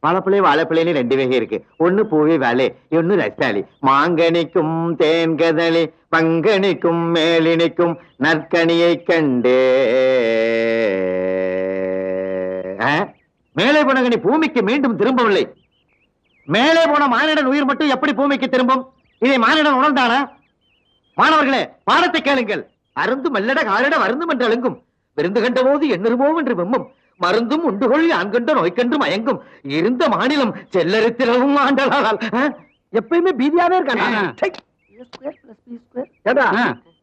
வாழைப்பிள்ளை வாழைப்பிள்ளைன்னு 2 வகை இருக்கு. ஒண்ணு பூவே வாழை, ஒண்ணு ரஸ்தாளி. மாங்கனிக்கும் தேன்கதளி பங்கனிக்கும் மேலினிக்கும் நற்கனியை கண்டே. மேலே போன கனி பூமிக்கு மீண்டும் திரும்பவில்லை. மேலே போன மானிடன் உயிர் மட்டும் எப்படி பூமிக்கு திரும்பும்? இதை மானிடன் உணர்ந்தானா? மாணவர்களே, பாடத்தை கேளுங்கள். அருந்து மல்லட காலிட வருந்தும் என்று அழுங்கும். விருந்து கண்ட போது எண்ணிருமோம் என்று வெம்மும். மருந்தும் உண்டுகொள் ஆண்கண்ட நோய்கன்று மயங்கும். இருந்த மாநிலம் செல்லரித்திரவும் ஆண்டலால். எப்பயுமே பீதியாவே இருக்கான்.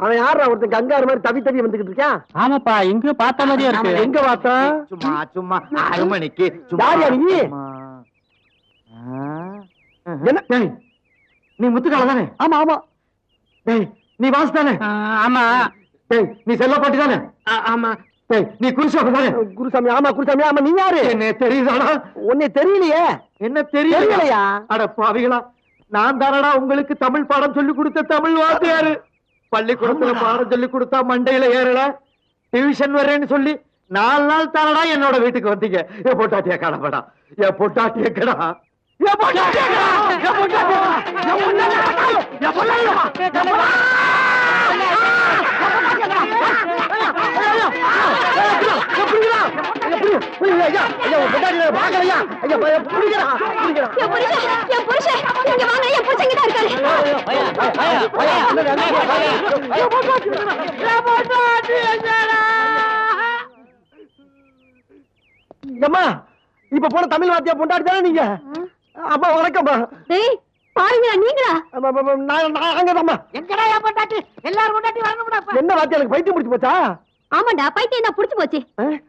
அவன் யாரா ஒருத்தன் கங்காரு மாதிரி தவி தவி வந்துகிட்டு இருக்கான்? ஆமாப்பா, எங்க பார்த்த மாதிரியா இருக்கு. எங்க பார்த்தா? சும்மா சும்மா 6 மணிக்கு. நீ முத்துக்கால தானே? ஆமா ஆமா. நீ வாசு தானே? ஆமா. நீ செல்ல பாட்டி தானே? ஆமா. நீ குருசாமி தானே? குருசாமி. ஆமா குருசாமி. ஆமா. நீ யாரு? என்ன தெரியுதாடா? உன்னை தெரியலையே. என்ன தெரியலையா? அட பாவிகளா, நான் தானடா உங்களுக்கு தமிழ் பாடம் சொல்லி கொடுத்த தமிழ் வாத்தியாரு. பள்ளிக்கூடத்துல பாடம் சொல்லி கொடுத்தா மண்டையில ஏறல. டியூஷன் வர்றேன்னு சொல்லி 4 நாள் தானடா என்னோட வீட்டுக்கு வந்தீங்க. என் பொட்டாட்டிய கடப்படா, என் பொட்டாட்டிய கடா. இப்ப போன தமிழ் வாத்தியா பொண்டாட்டி தானே நீங்க? அப்பா வணக்கம்மா. என்ன வாத்தியாருக்கு பைத்தியம் முடிச்சு போச்சா? ஆமாண்டா, பைத்தியம் தான் புடிச்சு போச்சு.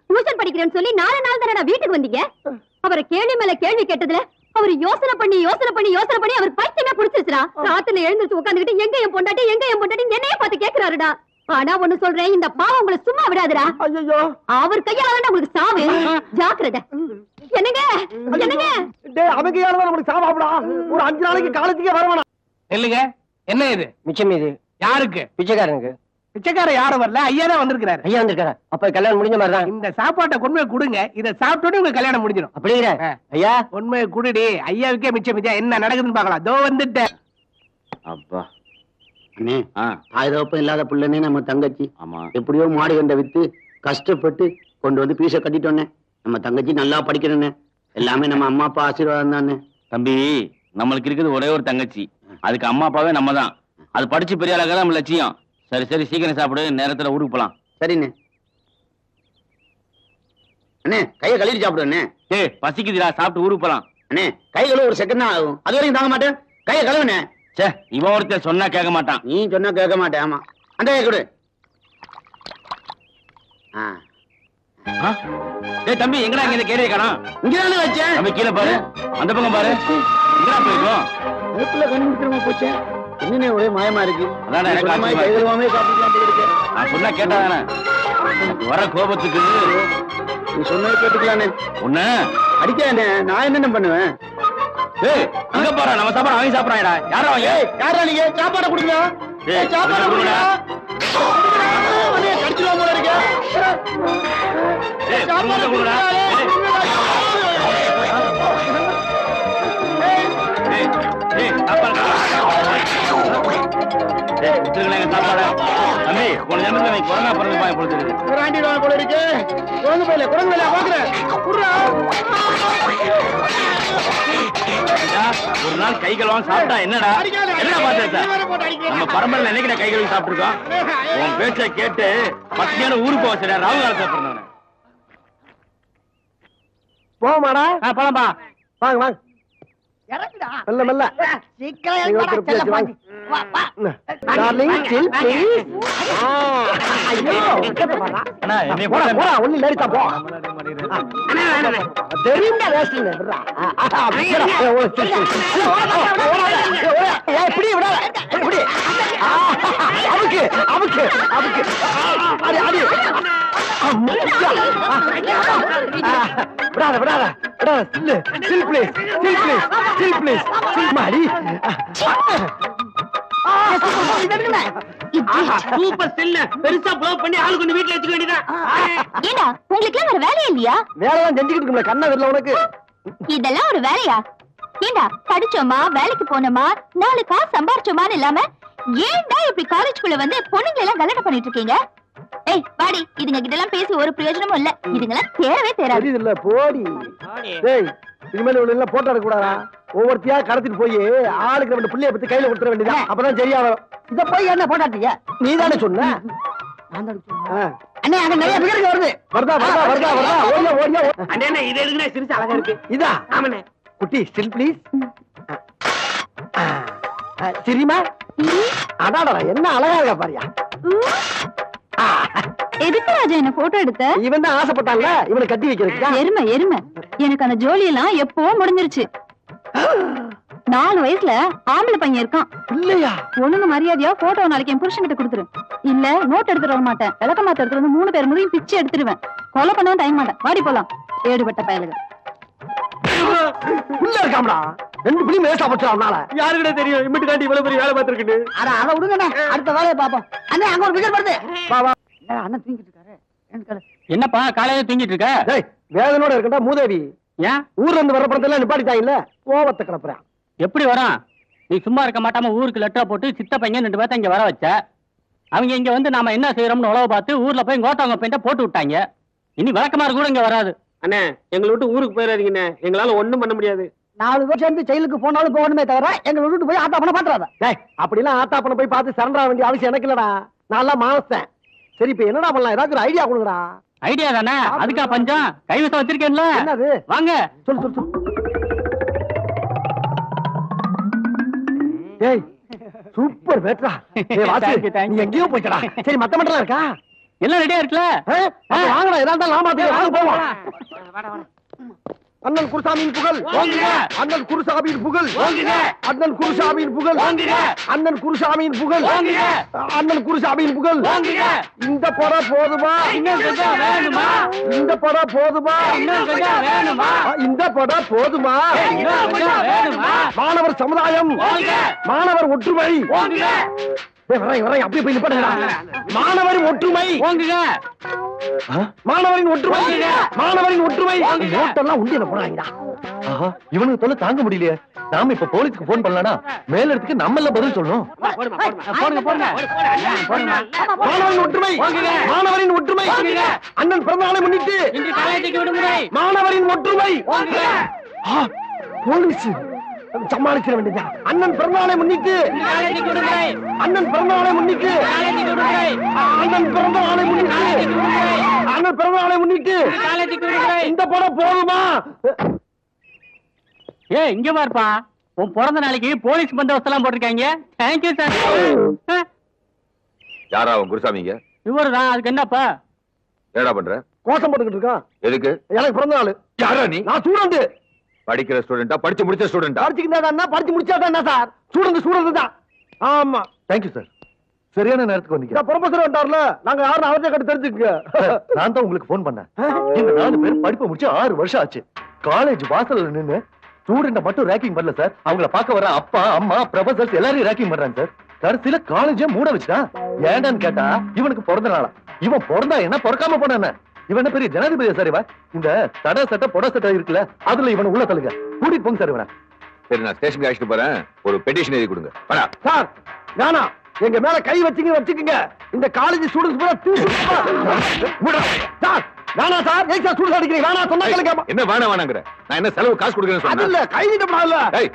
டியூஷன் படிக்கிறேன்னு சொல்லி 4 நாள் தானடா வீட்டுக்கு வந்தீங்க. அவரை கேள்வி மேல கேள்வி கேட்டதுல அவர் யோசனை பண்ணி அவர் பைத்தியமே புடிச்சிருச்சுடா. ராத்திரில எழுந்திருச்சு உட்காந்துக்கிட்டு எங்க என் பொண்டாட்டி என்னைய பார்த்து கேக்குறாருடா. ஆனா ஒண்ணு சொல்றேன், இந்த பாவம் உங்களை சும்மா விடாதுடா. அவர் கையால உங்களுக்கு சாவு. ஜாக்கிரதை. என்னங்க என்னங்க? அவங்க கையால நமக்கு சாவாடா. ஒரு 5 நாளைக்கு காலேஜுக்கே வரவேணாம். இல்லங்க, என்ன இது மிச்சம்? இது யாருக்கு? பிச்சைக்காரனுக்கு. பிச்சைக்கார யாரும் வரல, ஐயா தான் வந்திருக்காரு. ஐயா வந்திருக்காரு. அப்ப கல்யாணம் முடிஞ்ச மாதிரி தான். இந்த சாப்பாட்டை உண்மையை கொடுங்க, இதை சாப்பிட்டோட உங்க கல்யாணம் முடிஞ்சிடும். அப்படிங்கிற ஐயா உண்மையை குடுடி. ஐயாவுக்கே மிச்சம் மிச்சம் என்ன நடக்குதுன்னு பாக்கலாம். தோ வந்துட்டேன். அப்பா அண்ணே, ஆயுதப்பம் இல்லாத பிள்ளைனே நம்ம தங்கச்சி. ஆமா, எப்படியோ மாடு கண்ட வித்து கஷ்டப்பட்டு கொண்டு வந்து பீஸ கட்டிட்டோன்னே. நம்ம தங்கச்சி நல்லா படிக்கணும்னே. எல்லாமே நம்ம அம்மா அப்பா ஆசீர்வாதம் தானே. தம்பி, நம்மளுக்கு இருக்குது ஒரே ஒரு தங்கச்சி. அதுக்கு அம்மா அப்பாவே நம்ம தான். அது படிச்சு பெரிய ஆளாக நம்ம லட்சியம். சரி சரி, சீக்கிரம் சாப்பிடு, நேரத்துல ஊருக்கு போலாம். சரிண்ணே. அண்ணே, கையை கழுவி சாப்பிடு. அண்ணே பசிக்குதுடா, சாப்பிட்டு ஊருக்கு போலாம். அண்ணே, கை கழுவு ஒரு செகண்ட் தான் ஆகும். அது வரைக்கும் தாங்க மாட்டேன். கையை கழுவுனே. சே, இவன் ஒருத்தர் சொன்னா கேட்க மாட்டான். நீ சொன்னா கேட்க மாட்டேன். ஆமா, அந்த கை கொடு. தம்பி, எங்கடா இங்க கேடிய காணோம்? இங்கதானே வச்சேன். தம்பி கீழே பாரு, அந்த பக்கம் பாரு. எங்கடா போயிருக்கோம்? அதுக்குள்ள கண்டுபிடிக்கிறோமா போச்சு. என்னன்னே ஒரே மாயமா இருக்கு. அதான் கைகழுவாமே சாப்பிட்டுக்கலாம் இருக்கு. நான் சொன்னா கேட்டாதானே? வர கோபத்துக்கு நீ சொன்னது கேட்டுக்கலானே. ஒண்ணு அடிக்கானே, நான் என்னென்ன பண்ணுவேன்? அங்க பாரு, நம்ம சாப்பாடு அவன் சாப்பிடறாங்கடா. யாரா அவங்க? யாரா நீங்க? சாப்பாடு கொடுங்க. சாப்பாடு கொடுங்க. கடிச்சுலாம் போல இருக்கு. சாப்பாடு கொடுங்க. சாப்பாடு தம்பி, கொஞ்ச நேரத்துல கொரோனா பிறந்து போல இருக்கு. போல இருக்கு. குரங்கு போயில பாக்குறேன். ஒரு நாள் கை கழுவாம சாப்பிட்டா என்னடா? என்ன பாத்து நம்ம பரம்பரையில என்னைக்கு கை கழுவி சாப்பிட்டுருக்கோம்? உன் பேச்ச கேட்டு பத்தியான ஊருக்கு போக சரியா ராவு காலத்தை பிறந்தவன. போமாடா. போலாம்பா, வாங்க வாங்க. மெல்ல மெல்ல. விடாத விடாத விடாத. Chill please, chill please, chill please, chill மாடி. சூப்பர் சில்ல பெருசா ப்ளோ பண்ணி ஆளு கொண்டு வீட்டுல வச்சுக்க வேண்டியதா? ஏண்டா உங்களுக்கு வேற வேலையே இல்லையா? வேலைதான் செஞ்சுக்கிட்டு இருக்கோம்ல. கண்ணா வரல உனக்கு. இதெல்லாம் ஒரு வேலையா? ஏண்டா படிச்சோமா வேலைக்கு போனோமா 4 காசு சம்பாரிச்சோமான்னு இல்லாம ஏன்டா இப்படி காலேஜ்குள்ள வந்து பொண்ணுங்களை எல்லாம் கலட்ட பண்ணிட்டு இருக்கீங்க? ஏய் வாடி, இதுங்க கிட்ட எல்லாம் பேசி ஒரு பிரயோஜனமும் இல்ல. இதுங்கெல்லாம் தேரவே தேராது. இல்ல போடி. டேய் இனிமேல் இவங்க எல்லாம் போட்டோ எடுக்க கூடாதா? ஒவ்வொருத்தியா கடத்திட்டு போய் ஆளுக்கு 2 புள்ளைய பத்தி கையில கொடுத்துற வேண்டியதா? அப்பதான் சரியா வரும். இத போய் என்ன போட்டாட்டீங்க? நீதானே சொன்ன. நான் தான் சொன்னேன். அண்ணே அங்க நிறைய பிகருக்கு வருது. வருதா வருதா வருதா வருதா. ஓடியா ஓடியா. அண்ணே இது எதுக்குனே சிரிச்சு அழகா இருக்கு. இதா? ஆமாண்ணே. குட்டி ஸ்டில் ப்ளீஸ். சரிமா? அடாடா என்ன அழகா இருக்கா பாரியா. எதுக்கு ராஜா என்ன போட்டோ எடுத்த? இவன் தான் ஆசைப்பட்டான்ல இவனை கட்டி வைக்கிறதுக்கா? எருமை எருமை. எனக்கு அந்த ஜோலி எல்லாம் எப்போ முடிஞ்சிருச்சு. 4 வயசுல ஆம்பளை பையன் இருக்கான். இல்லையா? ஒண்ணுங்க மரியாதையா போட்டோ நாளைக்கு என் புருஷன் கிட்ட கொடுத்துரு. இல்ல நோட் எடுத்துட்டு வர மாட்டேன். விளக்க மாத்த எடுத்துட்டு வந்து 3 பேர் முடியும் பிச்சு எடுத்துருவேன். கொலை பண்ணவும் டைம் மாட்டேன். வாடி போலாம். ஏடுபட்ட பயலுங்க. உள்ள இருக்காமடா 2 புள்ளி மேசா போச்சுறானால யாருக்கிட்ட தெரியும் இமிட்டு காட்டி இவ்வளவு பெரிய வேலை பார்த்திருக்குன்னு. அட விடுங்கண்ணே, அடுத்த வேலையை பாப்போம். அண்ணே அங்க ஒரு பிகர் வருது. வா வா. அண்ணன் தூங்கிட்டு இருக்காரு. என்னப்பா காலையில தூங்கிட்டு இருக்க? டேய் வேதனோட இருக்கடா மூதேவி. ஏன் ஊர்ல இருந்து வர படத்தெல்லாம் நிப்பாட்டிட்டாங்கல்ல, கோவத்தை கிளப்புறேன். எப்படி வரான்? நீ சும்மா இருக்க மாட்டாம ஊருக்கு லெட்டர் போட்டு சித்த பையன் 2 பேர்த்த இங்க வர வச்ச. அவங்க இங்க வந்து நாம என்ன செய்யறோம்னு உழவு பார்த்து ஊர்ல போய் கோட்டவங்க பெயிண்ட போட்டு விட்டாங்க. இனி விளக்கமாறு கூட இங்க வராது. அண்ணே எங்களை விட்டு ஊருக்கு போயிடாதீங்கண்ணே, எங்களால ஒண்ணும் பண்ண முடியாது. 4 பேர் சேர்ந்து ஜெயிலுக்கு போனாலும் போகணுமே தவிர எங்களை விட்டு போய் ஆத்தா பண்ண பாத்துறாத. டேய் அப்படிலாம் ஆத்தா பண்ண போய் பார்த்து சரண்டா வேண்டிய அவசியம் எனக்கு இல்லடா. நான் மானஸ்தேன். சரி இப்ப என்னடா பண்ணலாம்? ஏதாவது ஒரு ஐடியா கொடுங்கடா. ஐடியா தானே, அதுக்கா பஞ்சம். கைவசம் வச்சிருக்கேன்ல. என்னது? வாங்க சொல்லு சொல்லு சொல்லு. டேய் சூப்பர் பேட்ரா. டேய் வாசி நீ எங்கேயோ போய்டா. சரி மத்த மட்டும் இருக்கா? எல்லாம் ரெடியா இருக்குல? வாங்கடா ஏதா இருந்தாலும் நாம வாங்க போவோம். அண்ணன் குருசாமியின் புகழ் ஓங்குக. அண்ணன் குருசாமியின் புகழ் ஓங்குக. அண்ணன் குருசாமியின் புகழ் ஓங்குக. அண்ணன் குருசாமியின் புகழ் ஓங்குக. அண்ணன் குருசாமியின் புகழ் ஓங்குக. இந்த படம் போதுமா? இன்னும் கொஞ்சம் வேணுமா? இந்த படம் போதுமா? இன்னும் கொஞ்சம் வேணுமா? இந்த படம் போதுமா? இன்னும் கொஞ்சம் வேணுமா? மாணவர் சமுதாயம், ஓங்குக. மாணவர் ஒற்றுமை. ஓங்குக. வரேன் அப்படியே போய் நிப்பாட்டுங்கடா. மாணவரின் ஒற்றுமை. ஓங்குக. மாணவரின் ஒற்றுமை. மாணவரின் ஒற்றுமை. ஓங்குக. நோட்டெல்லாம் உண்டியல போறாங்கடா. இவனுக்கு தொல்லை தாங்க முடியலையே. நாம இப்ப போலீஸ்க்கு போன் பண்ணலாம்னா மேல இடத்துக்கு நம்ம எல்லாம் பதில் சொல்லணும். போடுங்க போடுங்க. மாணவரின் ஒற்றுமை. ஓங்குக. மாணவரின் ஒற்றுமை. ஓங்குக. அண்ணன் பிறந்தநாளை முன்னிட்டு இன்று காலேஜுக்கு விடுமுறை. மாணவரின் ஒற்றுமை. ஓங்குக. போலீஸ் சமாளிச்சிட வேண்டியதா. அண்ணன் பிறந்தநாளை முன்னிட்டு காலேஜுக்கு விடுமுறை. அண்ணன் பிறந்தநாளை முன்னிட்டு காலேஜுக்கு விடுமுறை. அண்ணன் பிறந்தநாளை முன்னிட்டு அண்ணன் பிறந்தநாளை முன்னிட்டு காலேஜுக்கு விடுமுறை. இந்த படம் போதுமா? ஏய் இங்க பாருப்பா, உன் பிறந்த நாளைக்கு போலீஸ் பந்தோபஸ்து எல்லாம் போட்டிருக்காங்க. Thank you sir. யாரா அவன் குருசாமிங்க? இவருதான். அதுக்கு என்னப்பா? என்னடா பண்ற? கோஷம் போட்டுக்கிட்டு இருக்கான். எதுக்கு? எனக்கு பிறந்த நாள். யாரா நீ? நான் ஸ்டூடெண்ட். படிக்கிற ஸ்டூடெண்டா? படிச்சு முடிச்ச ஸ்டூடெண்டா? படிச்சுக்கிட்டா படிச்சு முடிச்சாதான் என்ன சார்? ஸ்டூடெண்ட் தான். ஆமா தேங்க்யூ சார். சரியான நேரத்துக்கு வந்தீங்க. ப்ரொஃபசர் வந்தார்ல, நாங்க யாரும் அவர்கிட்ட கட்டு தெரிஞ்சுக்கங்க. நான் தான் உங்களுக்கு போன் பண்ணேன். இந்த 4 பேர் படிப்பு முடிச்சு 6 வருஷம் ஆச்சு. காலேஜ் வாசல்ல நின்னு ஸ்டூடெண்ட மட்டும் ரேக்கிங் பண்ணல சார். அவங்கள பார்க்க வர அப்பா அம்மா ப்ரொஃபசர்ஸ் எல்லாரையும் ரேக்கிங் பண்றாங்க சார். கடைசியில காலேஜே மூட வச்சுட்டான். ஏண்டான்னு கேட்டா இவனுக்கு பிறந்த நாளா. இவன் பிறந்தா என்ன, பிறக்காம போன என்ன? இவன் என்ன பெரிய ஜனாதிபதி சார்? இவன் இந்த தட சட்ட பொட சட்ட இருக்குல்ல, அதுல இவனை உள்ள தள்ளுங்க. கூட்டிட்டு போங்க சார் இவனை. சரி நான் ஸ்டேஷனுக்கு அழைச்சிட்டு போறேன். ஒரு பெட்டிஷன் எழுதி கொடுங்க. சார் வேணா, எங்க மேல கை வச்சுக்கங்க. இந்த காலேஜ் ஸ்டூடெண்ட்ஸ் பூரா சார் வேணா சார். ஏன் சார் ஸ்டூடெண்ட்ஸ் அடிக்கிறீங்க? வேணா சொன்னா கேளுங்க. என்ன வேணா வேணாங்கற? நான் என்ன செலவு காசு கொடுக்கறேன்னு அது சொன்னேன். இல்ல, கை நீட்டப்படாதுல்ல. ஏய்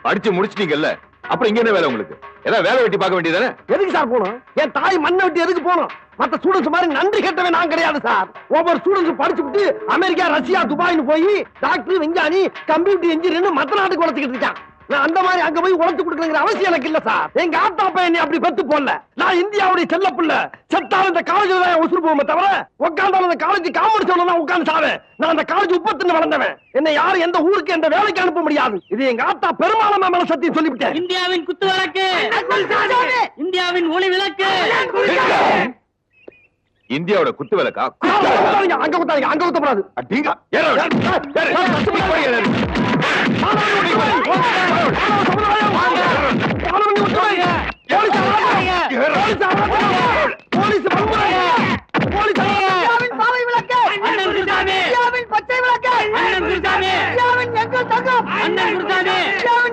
படிச்சு முடிச்சிட்டீங்கல்ல, அப்புறம் இங்க என்ன வேலை உங்களுக்கு? ஏதாவது வேலை வெட்டி பார்க்க வேண்டியதானே? எதுக்கு சார் போகணும்? என் தாய் மண்ணை விட்டு எதுக்கு போகணும்? மத்த ஸ்டூடெண்ட்ஸ் மாதிரி நன்றி கேட்டவன் நான் கிடையாது சார். ஒவ்வொரு ஸ்டூடெண்ட்ஸ் படிச்சுட்டு அமெரிக்கா, ரஷ்யா, துபாய்னு போய் டாக்டர், விஞ்ஞானி, கம்ப்யூட்டர் இன்ஜினியர் மத்த நாட்டுக்கு வளர்த்துக்கிட்டு இருக்கான். நான் அந்த மாதிரி அங்க போய் உழைச்சு கொடுக்கணுங்கிற அவசியம் எனக்கு இல்ல சார். எங்க ஆத்தா பையன் என்னை அப்படி பெத்து போடல. நான் இந்தியாவுடைய செல்ல பிள்ளை. செத்தாலும் இந்த காலேஜ்ல தான் உசுறு போகுமே தவிர உட்காந்தாலும் அந்த காலேஜ் காமெடி சொல்லலாம் உட்காந்து சாவேன். நான் அந்த காலேஜ் உப்பத்துன்னு வளர்ந்தவன். என்னை யாரும் எந்த ஊருக்கு எந்த வேலைக்கு அனுப்ப முடியாது. இது எங்க ஆத்தா பெருமாளமா மேல சத்தியம் சொல்லிவிட்டேன். இந்தியாவின் குத்து விளக்கு, இந்தியாவின் ஒளி விளக்கு. இந்தியாவோட குத்து விளக்கா? அங்க குத்தாங்க, அங்க குத்தப்படாது. அடிங்க. பச்சை விளக்கு, பச்சை விளக்கு, அண்ணன் குருசாமி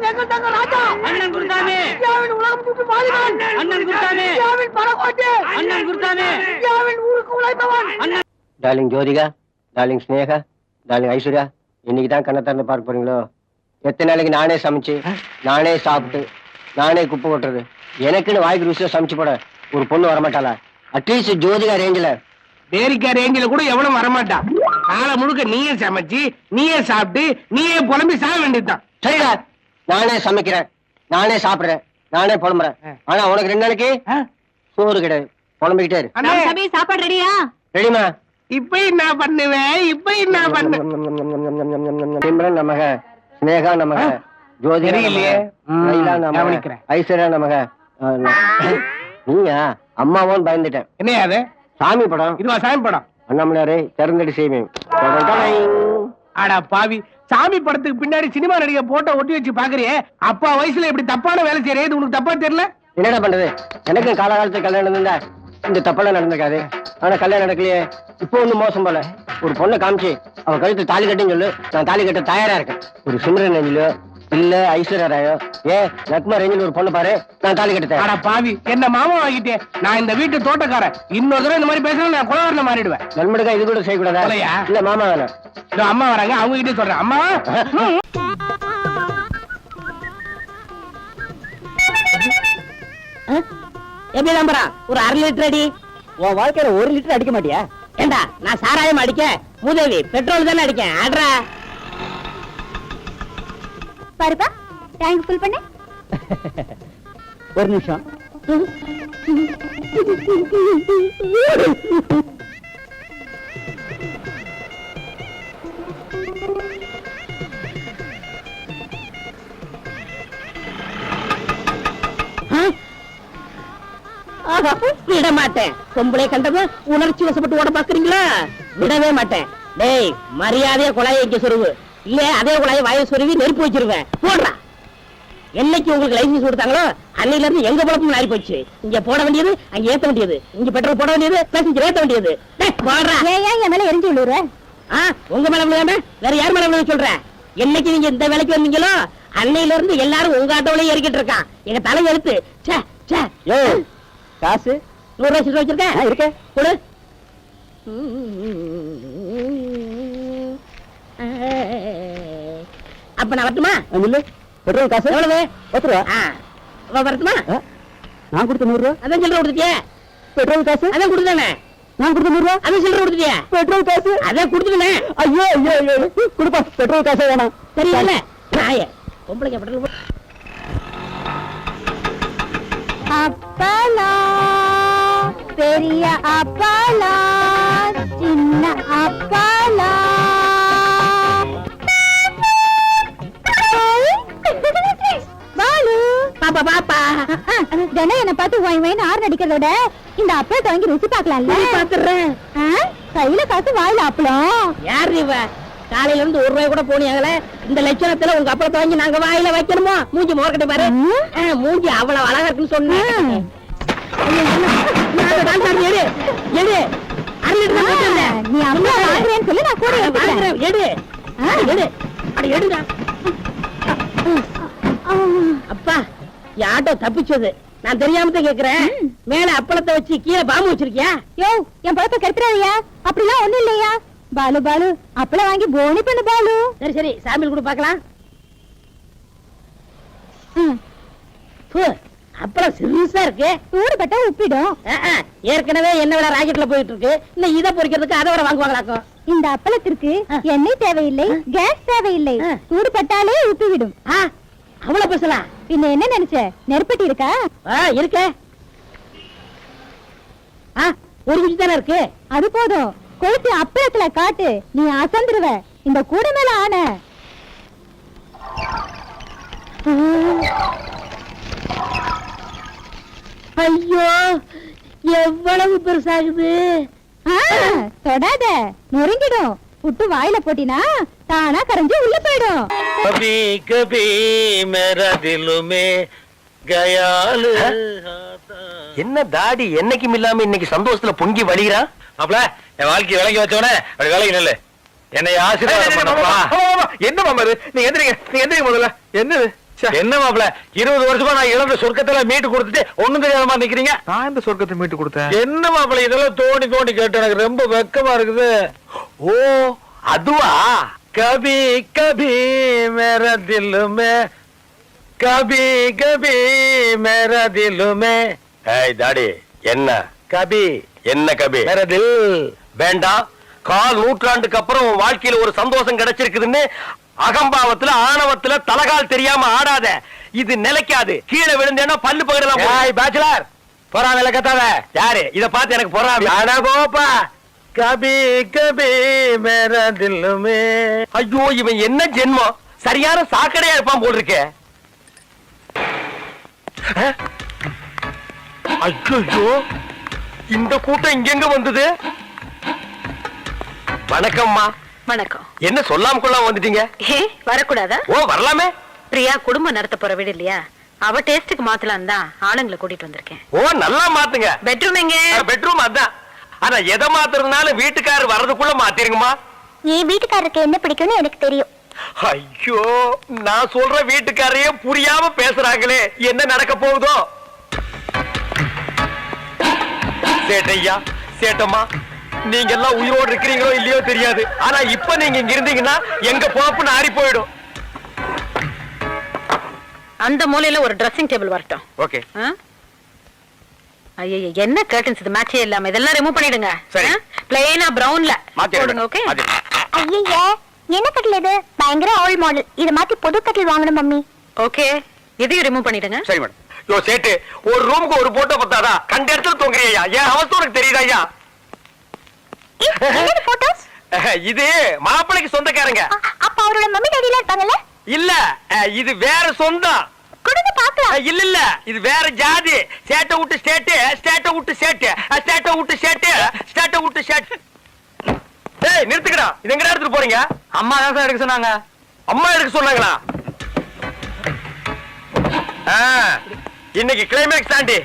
எங்க தங்க ராஜா அண்ணன் குருசாமி உலகம் சுற்றி வாலிபன் அண்ணன் குருசாமி பரகோட்டை அண்ணன் குருசாமி ஊருக்கு உழைப்பவன் அண்ணன் darling Jyothika, darling Sneha, darling Aishwarya, இன்னைக்கு தான் கண்ணை திறந்து பார்க்க போறீங்களோ? எத்தனை நாளைக்கு நானே சமைச்சு நானே சாப்பிட்டு நானே குப்பை கொட்டுறது? எனக்குன்னு வாய்க்கு ருசியா சமைச்சு போட ஒரு பொண்ணு வரமாட்டாளா? அட்லீஸ்ட் ஜோதிகா ரேஞ்சில, பேரிக்கா ரேஞ்சில கூட எவனும் வரமாட்டான். காலை முழுக்க நீயே சமைச்சு நீயே சாப்பிட்டு நீயே புலம்பி சாக வேண்டியதுதான். சரிடா, நானே சமைக்கிறேன், நானே சாப்பிடுறேன், நானே புலம்புறேன். ஆனா உனக்கு 2 நாளைக்கு சோறு கிடையாது, புலம்பிக்கிட்டே இரு. தம்பி சாப்பாடு ரெடியா? ரெடிமா? இப்ப என்ன பண்ணுவேன்? இப்ப என்ன பண்ணு? சிம்ரன் நமக, ஸ்னேகா நமக, ஜோதிகா தெரியலையே. நமக, லைலா நமக, கவனிக்கிறேன். ஐஸ்வர்யா நமக. நீயா அம்மாவோன்னு பயந்துட்டேன். என்ன அது? சாமி படம். இதுவா சாமி படம்? அண்ணாமலையாரே திறந்தடி செய்வேன். ஆடா பாவி, சாமி படத்துக்கு பின்னாடி சினிமா நடிகை போட்டோ ஒட்டி வச்சு பாக்குறியே. அப்பா வயசுல இப்படி தப்பான வேலை செய்யறது இது உனக்கு தப்பா தெரியல? என்னடா பண்றது? எனக்கு காலகாலத்துல கல்யாணம் இருந்தா இந்த தப்பெல்லாம் நடந்திருக்காது. ஆனா கல்யாணம் நடக்கலையே. இப்போ ஒண்ணு மோசம் போல. ஒரு பொண்ணை காமிச்சு அவ கழுத்து தாலி கட்டின்னு சொல்லு, நான் தாலி கட்ட தயாரா இருக்கேன். ஒரு சிம்ரன் ரேஞ்சிலோ இல்ல ஐஸ்வர்யா ராயோ லக்மா ரேஞ்சில் ஒரு பொண்ணு பாரு, நான் தாலி கட்ட தயாரா. ஆடா பாவி, என்ன மாமா ஆகிட்டே. நான் இந்த வீட்டு தோட்டக்காரன். இன்னொரு தடவை இந்த மாதிரி பேசுறேன் நான் குலவரல மாறிடுவேன். நண்பனுக்கா இது கூட செய்யக்கூடாதா? கொலையா? இல்ல மாமா வேணாம். இதோ அம்மா வராங்க, அவங்க கிட்டே சொல்றேன். அம்மா எப்படி நம்புறா? ஒரு 1/2 லிட்டர் அடி. உன் வாழ்க்கையில 1 லிட்டர் அடிக்க மாட்டியா? ஏண்டா நான் சாராயம் அடிக்க முதவி பெட்ரோல் தானே அடிக்கேன். ஆடுறா பாருப்பா, டேங்க் ஃபுல் பண்ணு. ஒரு நிமிஷம். விட மாட்டேன். பொம்பளை கண்டதும் உணர்ச்சி வசப்பட்டு ஓட பாக்குறீங்களா? விடவே மாட்டேன். டேய் மரியாதையா குழாயை இங்க சொருவு, இல்ல அதே குழாயை வாயை சொருவி நெருப்பு வச்சிருவேன். போடுறா. என்னைக்கு உங்களுக்கு லைசன்ஸ் கொடுத்தாங்களோ அன்னையில இருந்து எங்க பழப்பும் மாறி போச்சு. இங்க போட வேண்டியது அங்க ஏத்த வேண்டியது, இங்க பெட்ரோல் போட வேண்டியது பிளஸ் ஏத்த வேண்டியது. போடுறா. ஏன் என் மேல எரிஞ்சு விழுற? உங்க மேல விழுகாம வேற யார் மேல விழுக சொல்ற? என்னைக்கு நீங்க இந்த வேலைக்கு வந்தீங்களோ அன்னையில இருந்து எல்லாரும் உங்க ஆட்டோவிலே ஏறிக்கிட்டு இருக்கான். எங்க தலை எழுத்து. காசு 100 ரூபாய் சில்லறை வச்சிருக்கேன். இருக்கு கொடு. அப்ப நான் வரட்டுமா? இல்ல பெட்ரோல் காசு எவ்வளவு? 10 ரூபா. வரட்டுமா? நான் கொடுத்த 100 ரூபா. அதான் சில்லறை கொடுத்துட்டியே. பெட்ரோல் காசு அதான் கொடுத்தானே. நான் கொடுத்த 100 ரூபா. அதான் சில்லறை கொடுத்துட்டியே. பெட்ரோல் காசு அதான் கொடுத்துட்டே. ஐயோ ஐயோ ஐயோ கொடுப்பா. பெட்ரோல் காசே வேணாம். சரி இல்ல நாய பொம்பளைக்கு பெட்ரோல் போடு. அப்பலா, பெரிய அப்பலா, சின்ன அப்பலா. பாலு பாப்பா பாப்பா தினம் என்ன பார்த்து வாய் வாயின்னு ஆறு அடிக்கிறதோட இந்த அப்பளத்தை வாங்கி ருசி பார்க்கலாம்ல? பாத்துறேன். கையில காசு வாயில அப்பளம். யார் இவ? காலையில இருந்து 1 ரூபாய் கூட போனியாங்களே. இந்த லட்சணத்துல உங்க அப்பளத்தை வாங்கி நாங்க வாயில வைக்கணுமோ? மூஞ்சி மோர்கட்ட பாரு. மூஞ்சி அவ்வளவு அழகா இருக்குன்னு சொன்னேன். எடு எடு. நீ அம்மா வாங்குறேன்னு சொல்லி நான் கூட எடுத்துக்கிறேன். எடு எடு. அட எடுடா. அப்பா யாட்டோ தப்பிச்சது. நான் தெரியாம தான் கேக்குறேன். மேல அப்பளத்தை வச்சு கீழே பாம்பு வச்சிருக்கியா? யோ, என் பழத்தை கெடுத்துறாதியா. அப்படிலாம் ஒண்ணும் இல்லையா? பாலு பாலு அப்பளம் வாங்கி போனி பண்ணு பாலு. சரி சரி சாமியில் கூட பாக்கலாம். அப்பளம் சிறுசா இருக்கு. சூடு பட்டா உப்பிடும். ஏற்கனவே என்ன விட ராக்கெட்ல போயிட்டு இருக்கு. இன்னும் இதை பொறிக்கிறதுக்கு அதை விட வாங்குவாங்களாக்கும். இந்த அப்பளத்திற்கு எண்ணெய் தேவையில்லை, கேஸ் தேவையில்லை. சூடு பட்டாலே உப்பிவிடும். அவ்வளவு பேசலாம். பின்ன என்ன நினைச்ச? நெருப்பட்டி இருக்கா? இருக்க. ஒரு குச்சி தானே இருக்கு. அது போதும். கொளுத்தி அப்பளத்துல காட்டு, நீ அசந்துருவ. இந்த கூட மேல ஆன. ஐயோ எவ்வளவு பெருசாகுது. தொடாத, நொறுங்கிடும். புட்டு வாயில போட்டினா தானா கரைஞ்சு உள்ள போயிடும். கபி கபி மேரா திலுமே கயாலு. என்ன தாடி என்னைக்கும் இல்லாம இன்னைக்கு சந்தோஷத்துல பொங்கி வழிகிறா? அப்பல என் வாழ்க்கை விலைக்கு வச்சவனே அப்படி வேலைக்கு நெல்லு. என்னை ஆசீர்வாதம் பண்ணப்பா. என்ன மாமா இது? நீங்க எந்திரிங்க முதல்ல. என்னது? என்ன மாப்பிள 20 வருஷமா நான் இழந்த சொர்க்கத்துல மீட்டு கொடுத்துட்டு ஒண்ணும் தெரியாதமா நிக்கிறீங்க. நான் இந்த சொர்க்கத்தை மீட்டு கொடுத்தேன். என்ன மாப்பிள இதெல்லாம் தோண்டி தோண்டி கேட்டு எனக்கு ரொம்ப வெக்கமா இருக்குது. ஓ அதுவா? கபி கபி மேரா தில்லுமே கபி கபி மேரா தில்லுமே. ஏய் தாடி, என்ன கபி என்ன கபி? மேரா தில். வேண்டாம். கால் நூற்றாண்டுக்கு அப்புறம் உன் வாழ்க்கையில ஒரு சந்தோஷம் கிடைச்சிருக்குதுன்னு அகம்பாவத்துல ஆணவத்துல தலகால் தெரியாம ஆடாத. இது நிலைக்காது. கீழே விழுந்தேன்னா பல்லு பகிரலாம். ஏய் பேச்சுலர் பொறாம கத்தாத. யாரு இத பார்த்து எனக்கு பொறாம? அட கோப்பா. கபி கபி மேரா தில்லுமே. ஐயோ இவன் என்ன ஜென்மம், சரியான சாக்கடையா இருப்பான் போல் இருக்கே. ஐயோ இந்த கூட்டம் இங்கெங்க வந்தது? வணக்கம்மா. வணக்கம். என்ன சொல்லாம கொள்ளாம வந்துட்டீங்க? வரக்கூடாதா? ஓ வரலாமே. பிரியா குடும்பம் நடத்த போற வீடு இல்லையா, அவ டேஸ்டுக்கு மாத்தலாம் தான் ஆளுங்களை கூட்டிட்டு வந்திருக்கேன். ஓ நல்லா மாத்துங்க. பெட்ரூம் எங்க? பெட்ரூம் அதான். ஆனா எதை மாத்துறதுனால வீட்டுக்காரர் வர்றதுக்குள்ள மாத்திருங்கம்மா. நீ வீட்டுக்காரருக்கு என்ன பிடிக்கும்னு எனக்கு தெரியும். ஐயோ நான் சொல்ற வீட்டுக்காரையே புரியாம பேசுறாங்களே, என்ன நடக்க போகுதோ? சேட்டையா சேட்டம்மா, நீங்க எல்லாம் உயிரோடு இருக்கிறீங்களோ இல்லையோ தெரியாது. ஆனா இப்ப நீங்க இங்க இருந்தீங்கன்னா எங்க போப்புன்னு ஆறி போயிடும். அந்த மூலையில ஒரு ட்ரெஸ்ஸிங் டேபிள் வரட்டும். ஓகே. ஐயோ என்ன கர்டன்ஸ் இது மேட்சே இல்லாம இதெல்லாம் ரிமூவ் பண்ணிடுங்க. சரி. பிளைனா பிரவுன்ல மாத்திடுங்க. ஓகே. ஐயோ என்ன கட்டில் இது? பயங்கர ஓல்ட் மாடல். இது மாத்தி புது கட்டில் வாங்கணும் மம்மி. ஓகே இதையும் ரிமூவ் பண்ணிடுங்க. சரி மேடம். யோ சேட்டு, ஒரு ரூமுக்கு ஒரு போட்டோ பத்தாதா? கண்ட இடத்துல தொங்குறியா? என் அவஸ்தை உனக்கு தெரியுதா ஐயா? என்னது போட்டோஸ்? இது மாப்பிளைக்கு சொந்தக்காரங்க. அப்ப அவரோட மம்மி டாடில இருப்பாங்கல்ல? இல்ல இது வேற சொந்தம். கொடுங்க பாக்கலாம். இல்ல இல்ல இது வேற ஜாதி. சேட்டை விட்டு ஸ்டேட், ஸ்டேட்டை விட்டு சேட்டு, ஸ்டேட்டை விட்டு சேட்டு, ஸ்டேட்டை விட்டு சேட்டு. ஏய் நிறுத்துக்கடா. இது எங்கடா எடுத்துட்டு போறீங்க? அம்மா தான் சார் எடுக்க சொன்னாங்க. அம்மா எடுக்க சொன்னாங்களா? இன்னைக்கு கிளைமேக்ஸ் தாண்டி.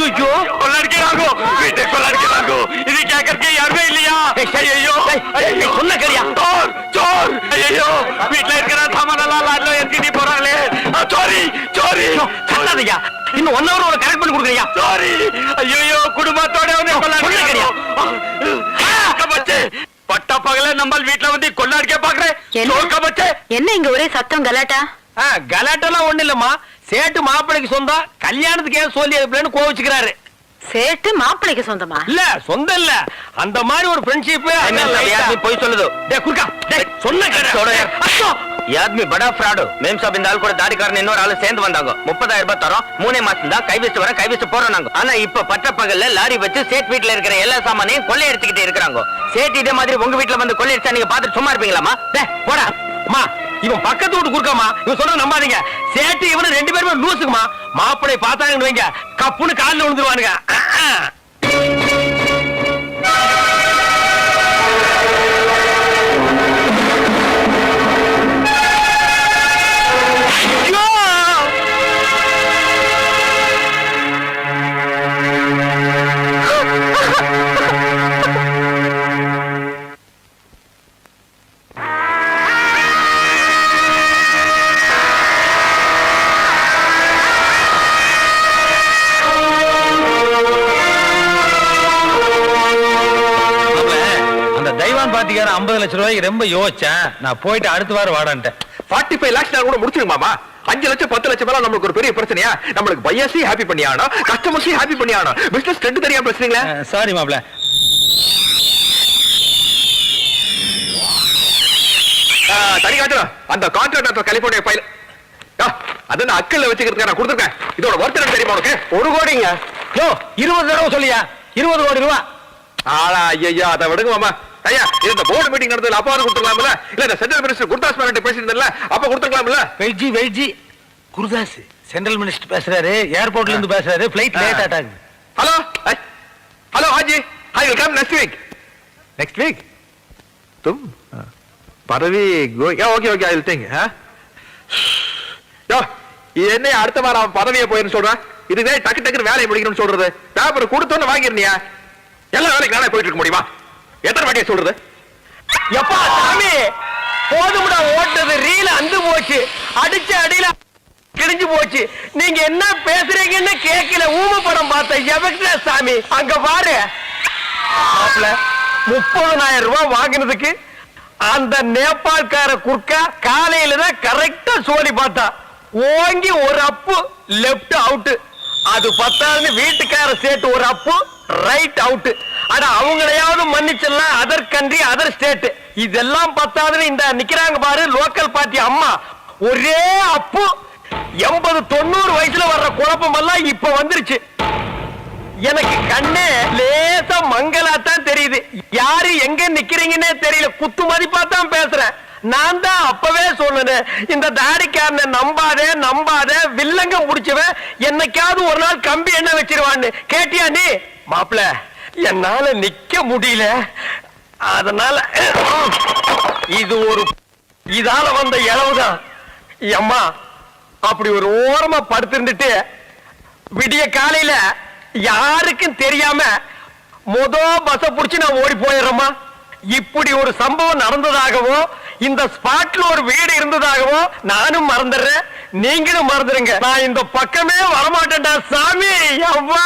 ஐயோ கொள்ளடிக்கிறாங்க, வீட்டை கொள்ளடிக்கிறாங்க. இது கேட்கறதுக்கு யாருமே இல்லையா? ஐயோ சொன்ன கரியா சோர் சோர். ஐயோ வீட்டுல இருக்கிற சாமானெல்லாம் லாட்ல எத்திட்டு போறாங்களே. சாரி சாரி சொல்லாதீங்க. இன்னும் 1 ஹவர் கரெக்ட் பண்ணி கொடுக்குறியா? சாரி. ஐயோ குடும்பத்தோட வந்து கொள்ளடிக்கிறாங்க. பட்டா பகல நம்ம வீட்டுல வந்து கொள்ளடிக்க பாக்குறேன். என்ன இங்க ஒரே சத்தம் கலாட்டா? கலாட்டெல்லாம் ஒண்ணு இல்லம்மா. சேட்டு மாப்பிளைக்கு சொந்தம், கல்யாணத்துக்கு ஏன் சொல்லி அனுப்பலன்னு கோவிச்சுக்கிறாரு. சேட்டு மாப்பிளைக்கு சொந்தமா? இல்ல சொந்தம் இல்ல, அந்த மாதிரி ஒரு ஃப்ரெண்ட்ஷிப். போய் சொல்லுது சொன்ன ஆத்மி படா ஃப்ராடு. மேம் சாப் இந்த ஆள் கூட தாடிக்காரன் இன்னொரு ஆளு சேர்ந்து வந்தாங்க. 30,000 ரூபாய் தரோம். 3 மாசம் தான் கை வச்சு வர கை வச்சு போறாங்க. ஆனா இப்ப பட்ட பகல்ல லாரி வச்சு சேட் வீட்டுல இருக்கிற எல்லா சாமானையும் கொள்ளை எடுத்துக்கிட்டே இருக்காங்க. சேட் இதே மாதிரி உங்க வீட்டுல வந்து கொள்ளை அடிச்சா நீங்க பாத்துட்டு சும்மா இருப்பீங்களாமா? போடா அம்மா. இவன் பக்கத்து வீட்டு குறுக்காமா. இவன் சொல்ற நம்பாதீங்க. சேட்டு இவனு 2 பேருமே லூசுக்குமா. மாப்பிளை பார்த்தாங்கன்னு வைங்க, கப்புன்னு காலில் விழுந்துருவானுங்க. பாத்திக்கார 50 லட்சம் ரூபாய்க்கு ரொம்ப யோசிச்சேன். நான் போயிட்டு அடுத்த வாரம் வாடான்ட்டேன். 45 lakhs நான் கூட முடிச்சிருமாமா. 5 லட்சம் 10 லட்சம் மேல நமக்கு ஒரு பெரிய பிரச்சனையா? நம்மளுக்கு பையர்ஸையும் ஹாப்பி பண்ணி ஆகணும், கஸ்டமர்ஸையும் ஹாப்பி பண்ணி ஆகணும். பிசினஸ் ரெண்டு தனியா பேசுறீங்களா? சாரி மாப்ள. தனி காட்டுறோம். அந்த கான்ட்ராக்டர் கலிபோர்னியா ஃபைல் அத நான் அக்கல்ல வச்சுக்கிறதுக்கு நான் கொடுத்துருக்கேன். இதோட ஒர்த் என்ன தெரியுமா உனக்கு? 1 கோடிங்க. யோ 20 தடவை சொல்லியா? 20 கோடி ரூபா. ஆளா ஐயா அதை விடுங்க மாமா. ஐயா இந்த போர்டு மீட்டிங் நடந்ததுல அப்பா கொடுத்துக்கலாம்ல? இல்ல இந்த சென்ட்ரல் மினிஸ்டர் குர்தாஸ் மேனன் பேசியிருந்தல அப்ப கொடுத்துக்கலாம்ல? வெயிட்ஜி குருதாஸ் சென்ட்ரல் மினிஸ்டர் பேசுறாரு, ஏர்போர்ட்ல இருந்து பேசுறாரு, ஃளைட் லேட் ஆட்டாங்க. Hello hello Haji, I will come next week. Next week? तुम பதவி okay okay I will think. என்ன அடுத்த வாரம் அவன் பதவியை போயிருன்னு சொல்றான். இதுவே டக்கு டக்குன்னு வேலையை முடிக்கணும்னு சொல்றது. பேப்பர் கொடுத்தோன்னு வாங்கிருந்தியா? எல்லா வேலைக்கு நானே போயிட்டு இருக்க முடியுமா? எத்தனை வாட்டியை சொல்றது? எப்பா சாமி போதும்டா ஓட்டது ரீல அந்து போச்சு, அடிச்ச அடியில கிழிஞ்சு போச்சு. நீங்க என்ன பேசுறீங்கன்னு கேட்கல. ஊம படம் பார்த்த எவக்டா சாமி அங்க பாரு. 30,000 ரூபாய் வாங்கினதுக்கு அந்த நேபாள்கார குர்க்கா காலையில தான் கரெக்டா சோழி பார்த்தா ஓங்கி ஒரு அப்பு லெப்ட் அவுட். அது பத்தாதுன்னு வீட்டுக்கார சேர்த்து ஒரு அப்பு ரைட் அவுட். அட அவங்களையாவது மன்னிச்சிடலாம், அதர் கண்ட்ரி அதர் ஸ்டேட். இதெல்லாம் பத்தாதுன்னு இந்த நிக்கிறாங்க பாரு லோக்கல் பார்ட்டி அம்மா, ஒரே அப்பு 80-90 வயசுல வர்ற குழப்பம் எல்லாம் இப்ப வந்துருச்சு. எனக்கு கண்ணே லேசா மங்கலாத்தான் தெரியுது. யாரு எங்க நிக்கிறீங்கன்னே தெரியல. குத்து மதிப்பா தான் பேசுறேன். நான் தான் அப்பவே சொன்னேன், இந்த தாடிக்காரனை நம்பாதே நம்பாதே, வில்லங்க முடிச்சவன் என்னைக்காவது ஒரு நாள் கம்பி என்ன வச்சிருவான்னு. கேட்டியா நீ? மாப்பிள என்னால நிக்க முடியல, அதனால இது ஒரு இதால வந்த இளவுதான். அம்மா அப்படி ஒரு ஓரமா படுத்திருந்துட்டு விடிய காலையில யாருக்கும் தெரியாம பஸ்ஸ புடிச்சு நான் ஓடி போயிடுறேம்மா. இப்படி ஒரு சம்பவம் நடந்ததாகவோ இந்த ஸ்பாட்ல ஒரு வீடு இருந்ததாகவோ நானும் மறந்துடுறேன், நீங்களும் மறந்துடுங்க. நான் இந்த பக்கமே வரமாட்டேன்டா சாமி. அவ்வா